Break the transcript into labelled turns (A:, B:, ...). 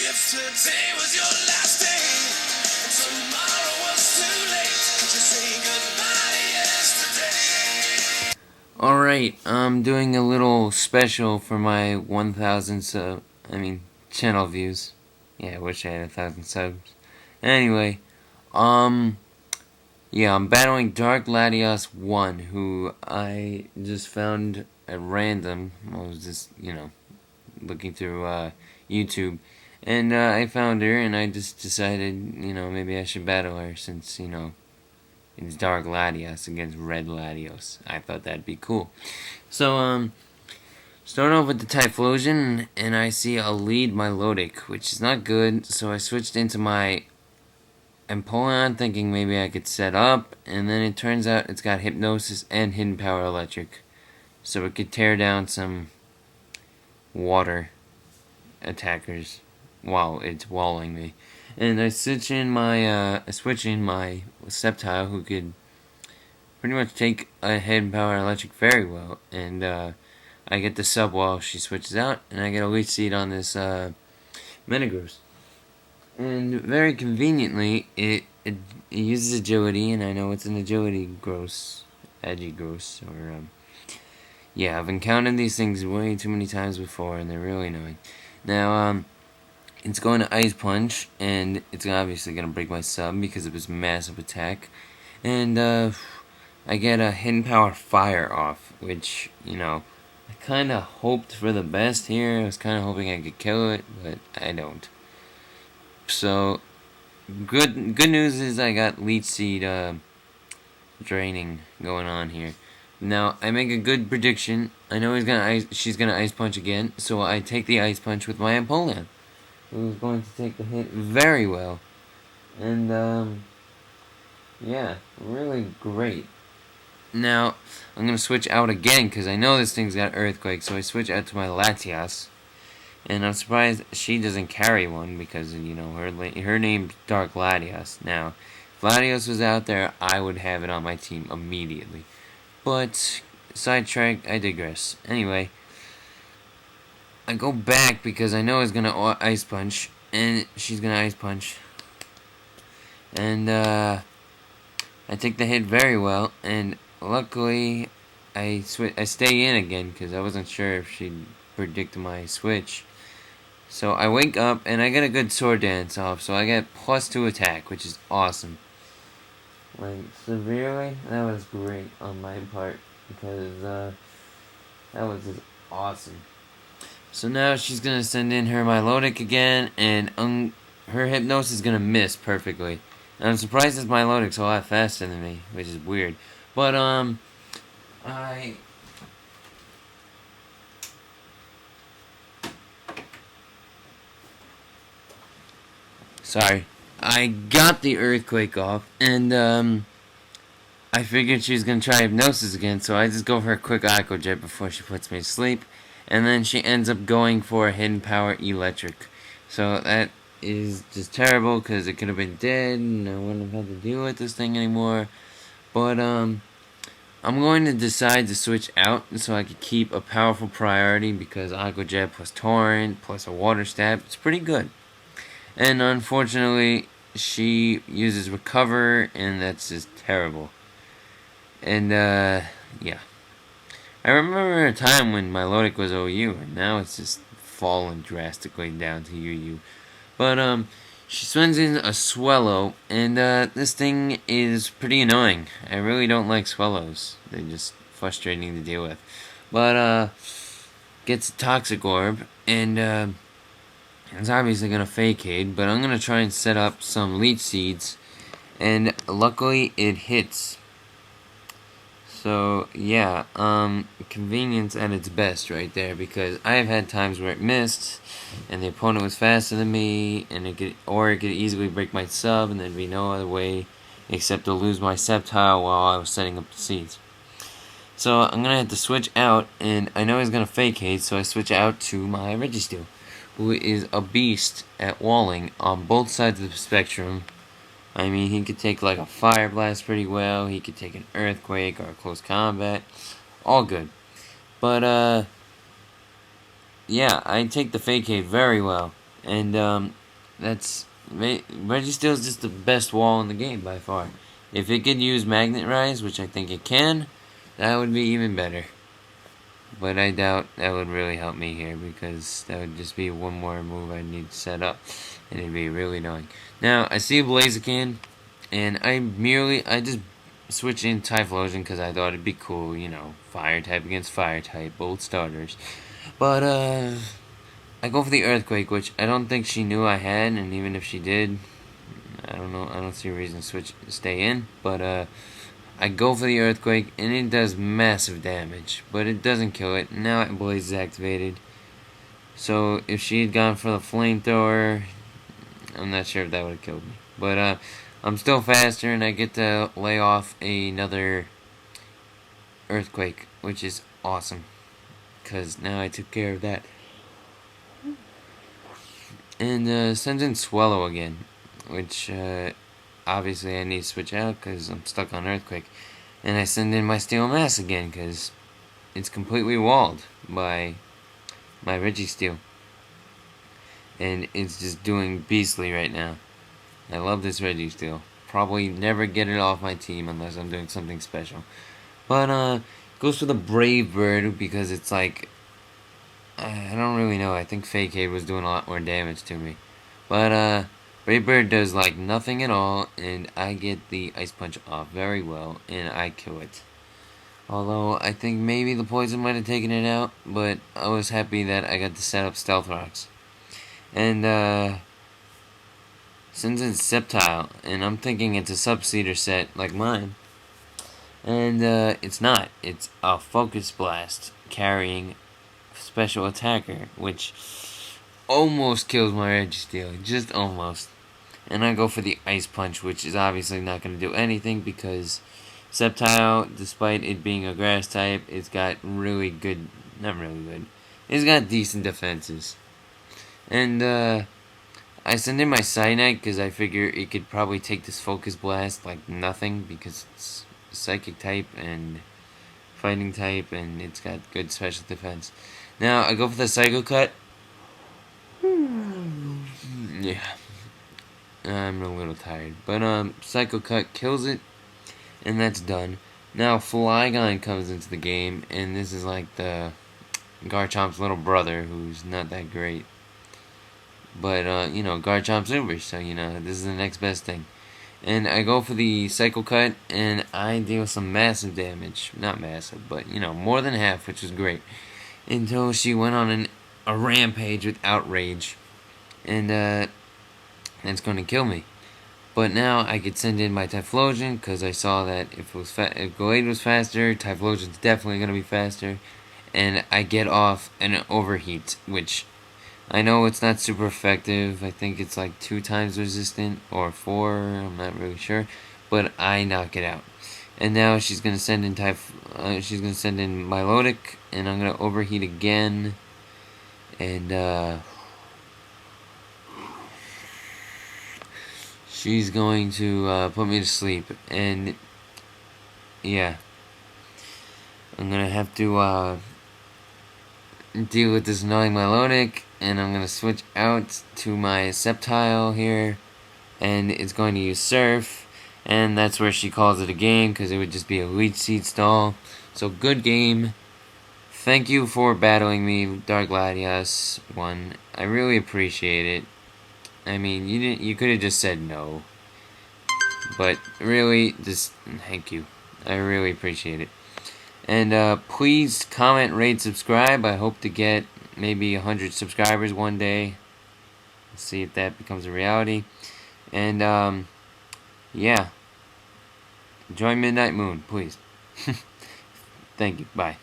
A: If today was your last day and tomorrow was too late, just say goodbye to yesterday.
B: Alright, I'm doing a little special for my 1,000 channel views. Yeah, I wish I had 1,000 subs. Anyway, yeah, I'm battling DarkLatias1, who I just found at random. I was just, looking through YouTube, and I found her, and I just decided, maybe I should battle her since, it's DarkLatias against RedLatios. I thought that'd be cool. So, starting off with the Typhlosion, and I see a lead Milotic, which is not good, so I switched into my Empoleon thinking maybe I could set up, and then it turns out it's got Hypnosis and Hidden Power Electric, so it could tear down some water attackers while it's walling me. And I switch in my Sceptile, who could pretty much take a Hidden Power Electric very well, and I get the sub while she switches out, and I get a Leech Seed on this Metagross. And very conveniently, it uses agility, and I know it's an agility gross, or yeah, I've encountered these things way too many times before, and they're really annoying. Now, it's going to Ice Punch, and it's obviously going to break my sub because of its massive attack. And, I get a Hidden Power Fire off, which, I kind of hoped for the best here. I was kind of hoping I could kill it, but I don't. So, good news is I got Leech Seed draining going on here. Now, I make a good prediction. I know she's gonna Ice Punch again, so I take the Ice Punch with my Empoleon, who's going to take the hit very well. And, yeah, really great. Now, I'm gonna switch out again, because I know this thing's got Earthquake, so I switch out to my Latias. And I'm surprised she doesn't carry one, because, her name's DarkLatias. Now, if Latios was out there, I would have it on my team immediately. But, sidetrack, I digress. Anyway, I go back because I know it's going to Ice Punch, and she's going to Ice Punch. And, I take the hit very well, and luckily, I stay in again, because I wasn't sure if she'd predict my switch. So I wake up, and I get a good Sword Dance off, so I get +2 attack, which is awesome. Like, severely, that was great on my part, because, that was just awesome. So now she's gonna send in her Milotic again, and her Hypnosis is gonna miss perfectly. And I'm surprised this Milotic's a lot faster than me, which is weird. But, Sorry. I got the Earthquake off, and, I figured she was going to try Hypnosis again, so I just go for a quick Aqua Jet before she puts me to sleep, and then she ends up going for a Hidden Power Electric. So that is just terrible, because it could have been dead, and I wouldn't have had to deal with this thing anymore. But, I'm going to decide to switch out, so I could keep a powerful priority, because Aqua Jet plus Torrent plus a Water Stab, it's pretty good. And unfortunately, she uses Recover, and that's just terrible. And, yeah. I remember a time when Milotic was OU, and now it's just fallen drastically down to UU. But, she sends in a Swellow, and, this thing is pretty annoying. I really don't like Swellows. They're just frustrating to deal with. But, gets a Toxic Orb, and, it's obviously going to Fake-Aid, but I'm going to try and set up some Leech Seeds, and luckily it hits. So, yeah, convenience at its best right there, because I have had times where it missed, and the opponent was faster than me, and it could easily break my sub, and there'd be no other way except to lose my Sceptile while I was setting up the seeds. So, I'm going to have to switch out, and I know he's going to Fake-Aid, so I switch out to my Registeel, who is a beast at walling on both sides of the spectrum. I mean, he could take like a Fire Blast pretty well, he could take an Earthquake or a Close Combat, all good. But, yeah, I take the Fake-Aid very well, And Registeel is just the best wall in the game by far. If it could use Magnet Rise, which I think it can, that would be even better. But I doubt that would really help me here, because that would just be one more move I'd need to set up, and it'd be really annoying. Now, I see a Blaziken, and I just switched in Typhlosion because I thought it'd be cool, fire type against fire type, both starters. But, I go for the Earthquake, which I don't think she knew I had, and even if she did, I don't know, I don't see a reason to stay in, but, I go for the Earthquake, and it does massive damage, but it doesn't kill it. Now Blaze is activated. So if she had gone for the Flamethrower, I'm not sure if that would have killed me. But I'm still faster, and I get to lay off another Earthquake, which is awesome, because now I took care of that. And sends in Swallow again, which obviously I need to switch out because I'm stuck on Earthquake. And I send in my Steel Mass again because it's completely walled by my Registeel. And it's just doing beastly right now. I love this Registeel. Probably never get it off my team unless I'm doing something special. But goes for the Brave Bird because it's like, I don't really know. I think Fake Aid was doing a lot more damage to me. But Brave Bird does like nothing at all, and I get the Ice Punch off very well, and I kill it. Although I think maybe the poison might have taken it out, but I was happy that I got to set up Stealth Rocks. And sends in Sceptile, and I'm thinking it's a Sub-Seeder set like mine. And it's not. It's a Focus Blast carrying Special Attacker, which almost kills my Registeel, just almost. And I go for the Ice Punch, which is obviously not going to do anything because Sceptile, despite it being a grass type, it's got really good, not really good, it's got decent defenses. And I send in my Cyanite because I figure it could probably take this Focus Blast like nothing because it's Psychic type and Fighting type, and it's got good special defense. Now I go for the Psycho Cut. Yeah, I'm a little tired, but Psycho Cut kills it, and that's done. Now Flygon comes into the game, and this is like the Garchomp's little brother, who's not that great. But Garchomp's Uber, so this is the next best thing. And I go for the Psycho Cut, and I deal some massive damage. Not massive, but, more than half, which was great. Until she went on a rampage with Outrage. And, that's going to kill me. But now I could send in my Typhlosion, because I saw that if Gallade was faster, Typhlosion's definitely going to be faster. And I get off an Overheat, which I know it's not super effective. I think it's like 2 times resistant or 4. I'm not really sure, but I knock it out. And now she's gonna send in she's gonna send in Milotic, and I'm gonna overheat again. And she's going to put me to sleep. And yeah, I'm gonna have to deal with this annoying Milotic. And I'm going to switch out to my Sceptile here. And it's going to use Surf. And that's where she calls it a game, because it would just be a Leech Seed stall. So good game. Thank you for battling me, DarkLatias1. I really appreciate it. I mean, you could have just said no. But really, just thank you. I really appreciate it. And please comment, rate, subscribe. I hope to get maybe 100 subscribers one day. Let's see if that becomes a reality. And yeah, join Midnight Moon, please. Thank you. Bye.